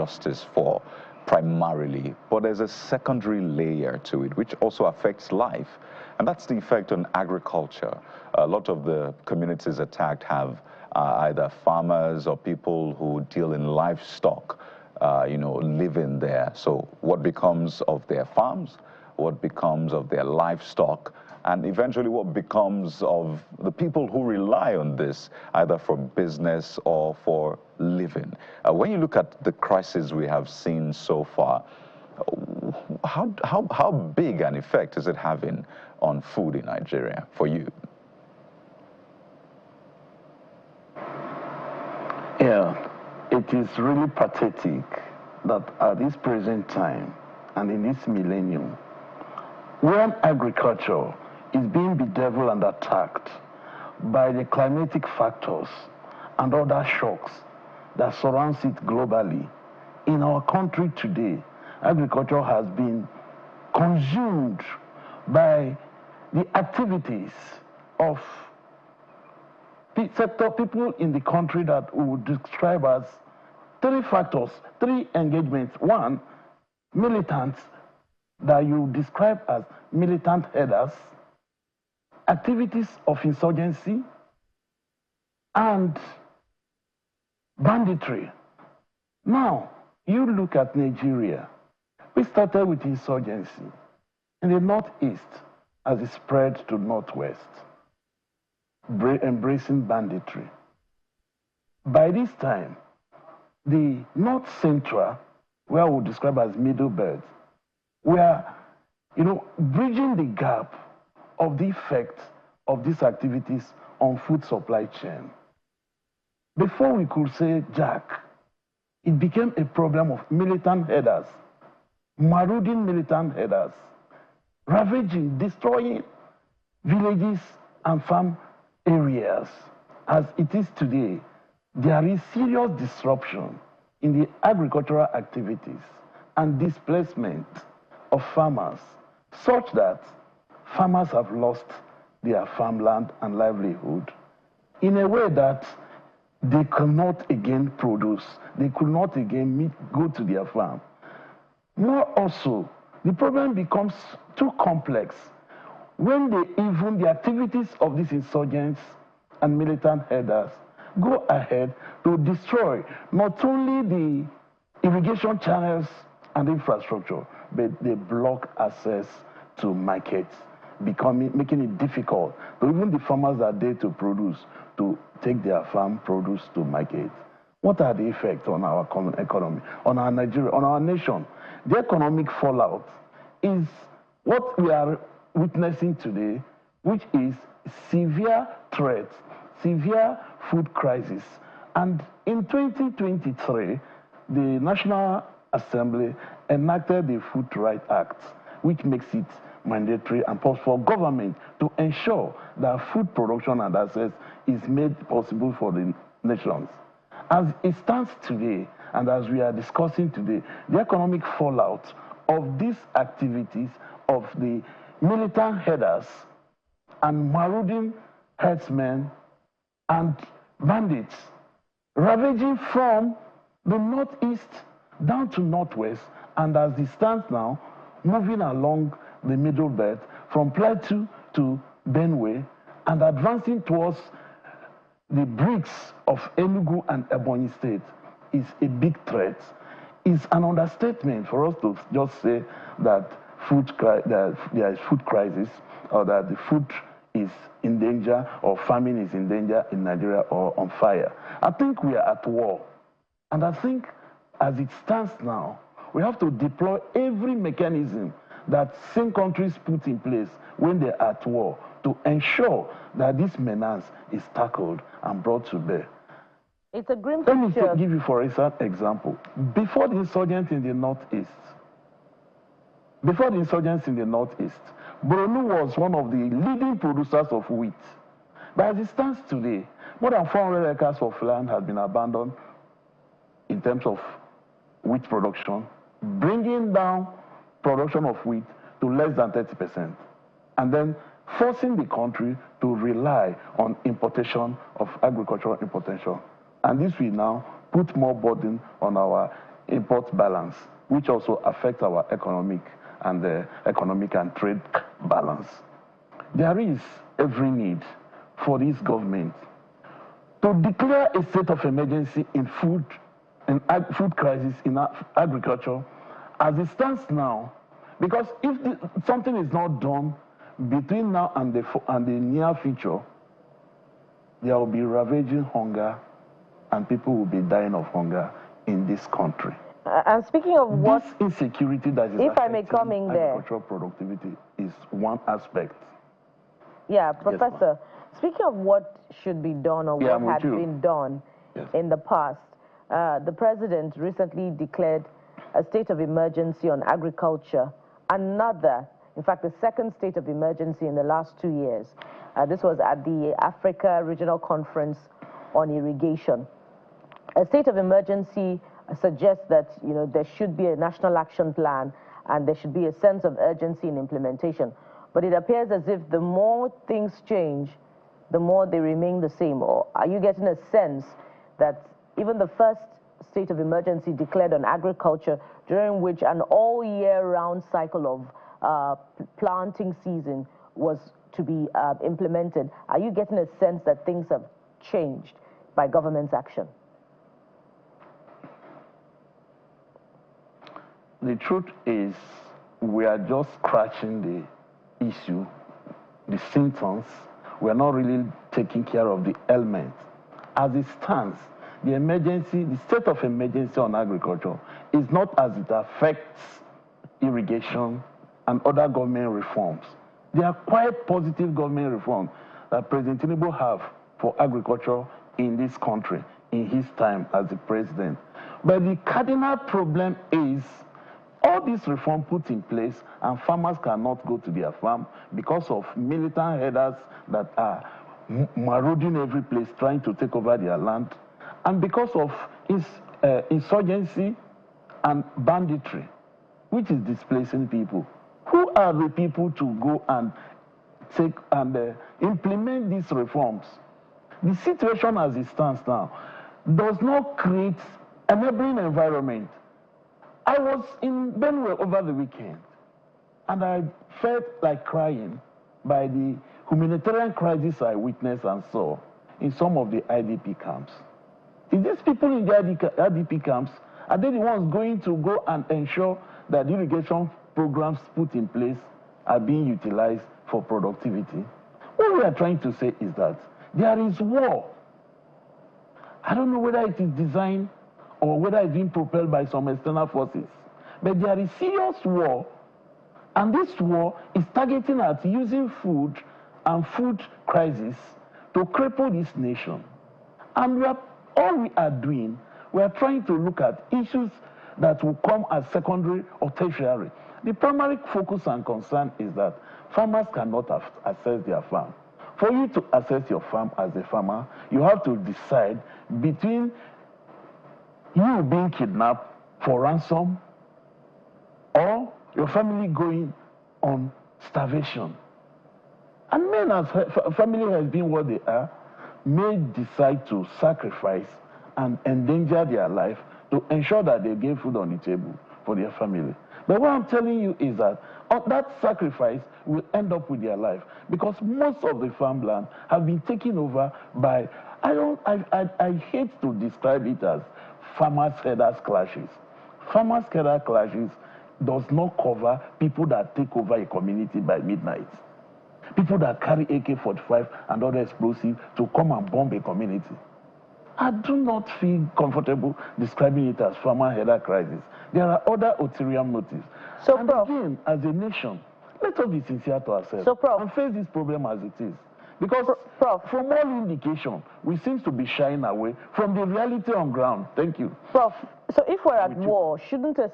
justice for primarily, but there's a secondary layer to it which also affects life, and that's the effect on agriculture. A lot of the communities attacked have either farmers or people who deal in livestock, living there. So what becomes of their farms, what becomes of their livestock, and eventually what becomes of the people who rely on this, either for business or for living. When you look at the crisis we have seen so far, how big an effect is it having on food in Nigeria for you? Yeah, it is really pathetic that at this present time and in this millennium, when agriculture is being bedeviled and attacked by the climatic factors and other shocks that surrounds it globally, in our country today, agriculture has been consumed by the activities of sector people in the country that we would describe as three factors, three engagements. One, militants that you describe as militant headers, activities of insurgency, and banditry. Now, you look at Nigeria. We started with insurgency in the northeast as it spread to northwest, embracing banditry. By this time, the north central, where we describe as middle belt, we are, bridging the gap of the effect of these activities on food supply chain. Before we could say Jack, it became a problem of militant headers, marauding militant headers, ravaging, destroying villages and farm areas. As it is today, there is serious disruption in the agricultural activities and displacement of farmers, such that farmers have lost their farmland and livelihood in a way that they cannot again produce, they could not again go to their farm. More also, the problem becomes too complex when the activities of these insurgents and militant headers go ahead to destroy not only the irrigation channels and infrastructure, but they block access to markets, making it difficult to even the farmers that are there to produce, to take their farm produce to market. What are the effects on our common economy, on our Nigeria, on our nation? The economic fallout is what we are witnessing today, which is severe threats, severe food crisis. And in 2023, the National Assembly enacted the Food Rights Act, which makes it mandatory and possible for government to ensure that food production and access is made possible for the nations. As it stands today, and as we are discussing today, the economic fallout of these activities of the militant headers and marauding herdsmen and bandits ravaging from the northeast down to northwest, and as it stands now, moving along the middle belt from Plateau to Benue and advancing towards the bricks of Enugu and Ebonyi State is a big threat. It's an understatement for us to just say that there is food crisis, or that the food is in danger, or famine is in danger in Nigeria, or on fire. I think we are at war. And I think as it stands now, we have to deploy every mechanism that same countries put in place when they're at war to ensure that this menace is tackled and brought to bear. It's a grim picture. Let me give you, for example. Before the insurgents in the northeast, Borno was one of the leading producers of wheat. But as it stands today, more than 400 acres of land has been abandoned in terms of wheat production, bringing down production of wheat to less than 30%, and then forcing the country to rely on importation of agricultural importation. And this will now put more burden on our import balance, which also affects our economic and trade balance. There is every need for this government to declare a state of emergency in food crisis in agriculture as it stands now, because if something is not done between now and the near future, there will be ravaging hunger and people will be dying of hunger in this country. And speaking of what... This insecurity that is if I may come in there, agricultural productivity is one aspect. Yeah, Professor, yes, speaking of what should be done or what had been done in the past, the president recently declared a state of emergency on agriculture, in fact, the second state of emergency in the last 2 years. This was at the Africa Regional Conference on Irrigation. A state of emergency suggests that, you know, there should be a national action plan and there should be a sense of urgency in implementation. But it appears as if the more things change, the more they remain the same. Or are you getting a sense that even the first state of emergency declared on agriculture, during which an all-year-round cycle of planting season was to be implemented, are you getting a sense that things have changed by government's action? The truth is, we are just scratching the issue, the symptoms. We are not really taking care of the ailment. As it stands, the state of emergency on agriculture is not as it affects irrigation and other government reforms. There are quite positive government reforms that President Tinubu have for agriculture in this country in his time as the president. But the cardinal problem is all these reforms put in place and farmers cannot go to their farm because of militant headers that are marauding every place trying to take over their land, and because of insurgency and banditry, which is displacing people. Who are the people to go and take and implement these reforms? The situation as it stands now does not create an enabling environment. I was in Benue over the weekend, and I felt like crying by the humanitarian crisis I witnessed and saw in some of the IDP camps. Is these people in the IDP camps, are they the ones going to go and ensure that irrigation programs put in place are being utilized for productivity? What we are trying to say is that there is war. I don't know whether it is designed or whether it's being propelled by some external forces, but there is serious war, and this war is targeting at using food and food crisis to cripple this nation. And all we are doing, we are trying to look at issues that will come as secondary or tertiary. The primary focus and concern is that farmers cannot access their farm. For you to access your farm as a farmer, you have to decide between you being kidnapped for ransom or your family going on starvation. And men, as family has been what they are, may decide to sacrifice and endanger their life to ensure that they get food on the table for their family. But what I'm telling you is that that sacrifice will end up with their life, because most of the farmland have been taken over by, I hate to describe it as farmers-headers clashes. Farmers-headers clashes does not cover people that take over a community by midnight. People that carry AK-45 and other explosives to come and bomb a community. I do not feel comfortable describing it as farmer-header crisis. There are other ulterior motives. So, and Prof, again, as a nation, let us be sincere to ourselves and face this problem as it is. Because Prof, from all indication, we seem to be shying away from the reality on ground. Thank you. Prof, so if we're at war, shouldn't a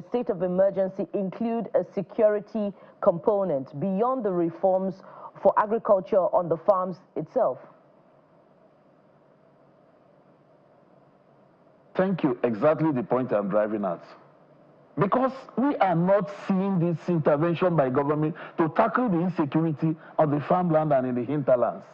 state of emergency include a security component beyond the reforms for agriculture on the farms itself? Thank you. Exactly the point I'm driving at. Because we are not seeing this intervention by government to tackle the insecurity of the farmland and in the hinterlands.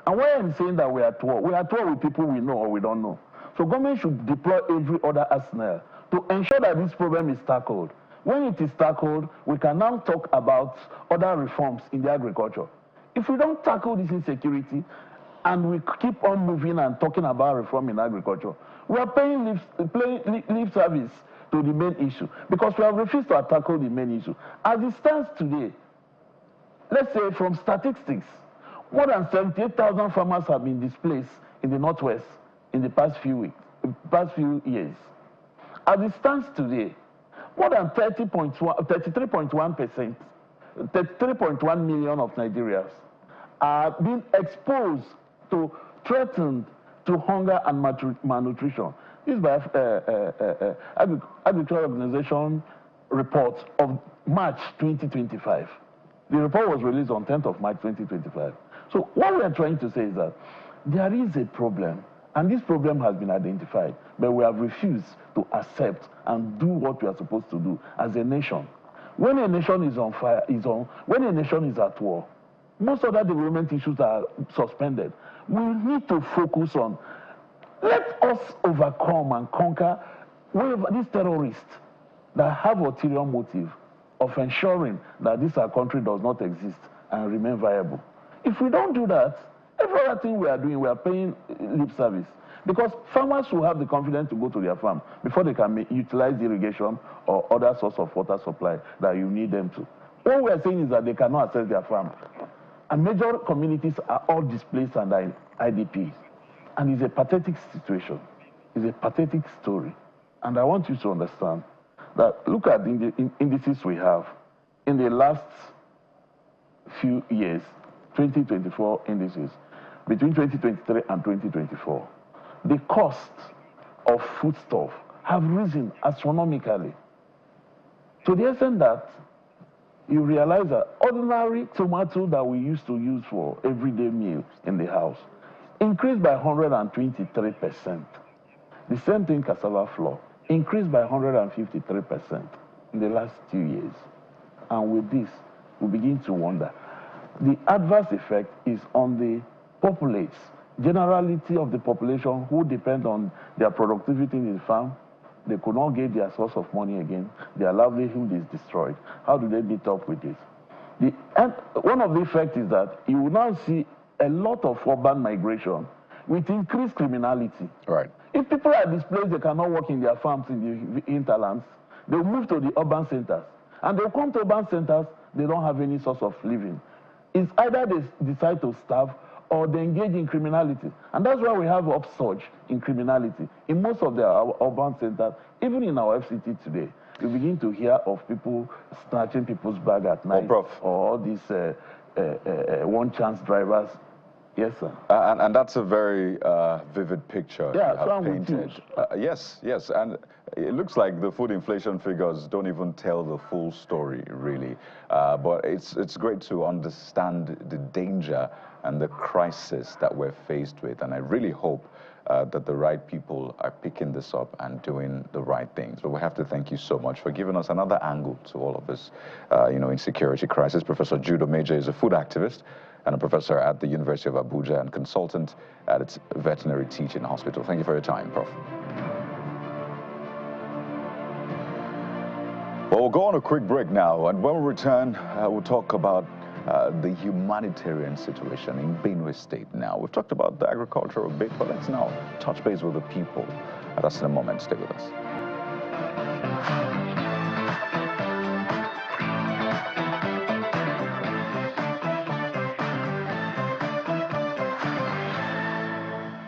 And why I'm saying that we are at war with people we know or we don't know. So government should deploy every other arsenal to ensure that this problem is tackled. When it is tackled, we can now talk about other reforms in the agriculture. If we don't tackle this insecurity and we keep on moving and talking about reform in agriculture, we are paying lip service to the main issue because we have refused to tackle the main issue. As it stands today, let's say from statistics, more than 78,000 farmers have been displaced in the Northwest in the past few years. As it stands today, more than 33.1%, 33.1 million of Nigerians are being exposed to, threatened to hunger and malnutrition. This is by Agricultural Organization report of March 2025. The report was released on 10th of March 2025. So what we are trying to say is that there is a problem, and this problem has been identified, but we have refused to accept and do what we are supposed to do as a nation. When a nation is on fire, when a nation is at war, most other development issues are suspended. We need to focus on, let us overcome and conquer these terrorists that have ulterior motive of ensuring that this our country does not exist and remain viable. If we don't do that, every other thing we are doing, we are paying lip service. Because farmers will have the confidence to go to their farm before they can utilize irrigation or other source of water supply that you need them to. What we are saying is that they cannot access their farm. And major communities are all displaced under IDPs. And it's a pathetic situation. It's a pathetic story. And I want you to understand that look at the indices we have in the last few years, 2024 indices, between 2023 and 2024. The cost of foodstuff have risen astronomically to the extent that you realize that ordinary tomato that we used to use for everyday meals in the house increased by 123%. The same thing cassava flour increased by 153% in the last 2 years. And with this, we begin to wonder. The adverse effect is on the populace, generality of the population who depend on their productivity in the farm. They could not get their source of money again. Their livelihood is destroyed. How do they meet up with this? One of the effects is that you will now see a lot of urban migration with increased criminality. Right. If people are displaced, they cannot work in their farms in the hinterlands, they'll move to the urban centers. And they'll come to urban centers, they don't have any source of living. It's either they decide to starve or they engage in criminality. And that's why we have an upsurge in criminality. In most of the urban centers, even in our FCT today, you begin to hear of people snatching people's bag at night, or all these one-chance drivers. Yes, sir. And that's a very vivid picture you have painted. Yes, yes. And it looks like the food inflation figures don't even tell the full story, really. But it's great to understand the danger and the crisis that we're faced with. And I really hope that the right people are picking this up and doing the right things. But we have to thank you so much for giving us another angle to all of this, insecurity crisis. Professor Jude Major is a food activist and a professor at the University of Abuja and consultant at its veterinary teaching hospital. Thank you for your time, Prof. Well, we'll go on a quick break now, and when we return, we'll talk about the humanitarian situation in Benue State now. We've talked about the agriculture a bit, but let's now touch base with the people. That's in a moment. Stay with us.